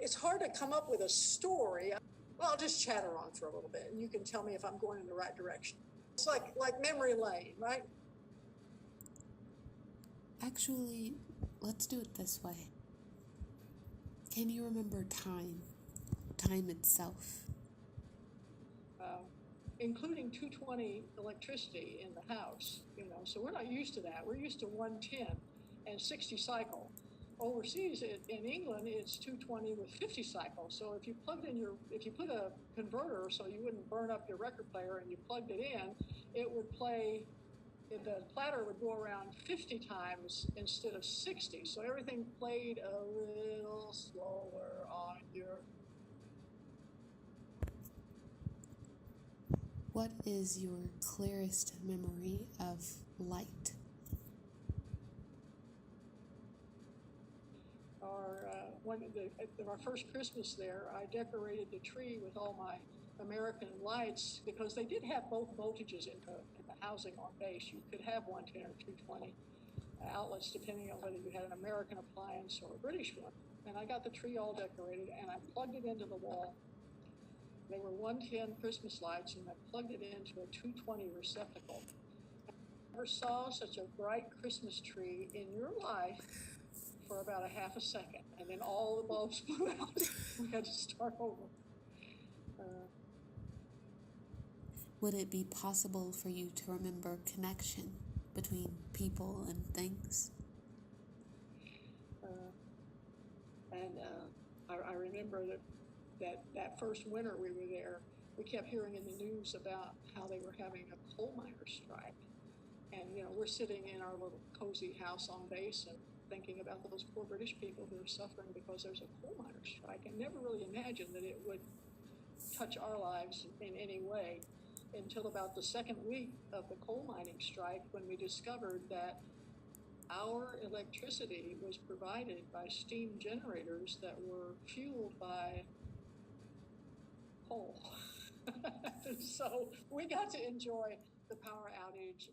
It's hard to come up with a story. Well, I'll just chatter on for a little bit and you can tell me if I'm going in the right direction. It's like memory lane, right? Actually, let's do it this way. Can you remember time? Time itself? Including 220 electricity in the house, so we're not used to that. We're used to 110 and 60 cycle. Overseas, in England, it's 220 with 50 cycles. So if you put a converter so you wouldn't burn up your record player and you plugged it in, it would play, the platter would go around 50 times instead of 60. So everything played a little slower on your. What is your clearest memory of light? Our first Christmas there, I decorated the tree with all my American lights because they did have both voltages in the housing on base. You could have 110 or 220 outlets depending on whether you had an American appliance or a British one. And I got the tree all decorated and I plugged it into the wall. They were 110 Christmas lights and I plugged it into a 220 receptacle. I never saw such a bright Christmas tree in your life for about a half a second, and then all the bulbs blew out. We had to start over. Would it be possible for you to remember connection between people and things? I remember that first winter we were there, we kept hearing in the news about how they were having a coal miners strike. And, we're sitting in our little cozy house on base and thinking about those poor British people who are suffering because there's a coal miner strike, and never really imagined that it would touch our lives in any way until about the second week of the coal mining strike, when we discovered that our electricity was provided by steam generators that were fueled by coal. So we got to enjoy the power outage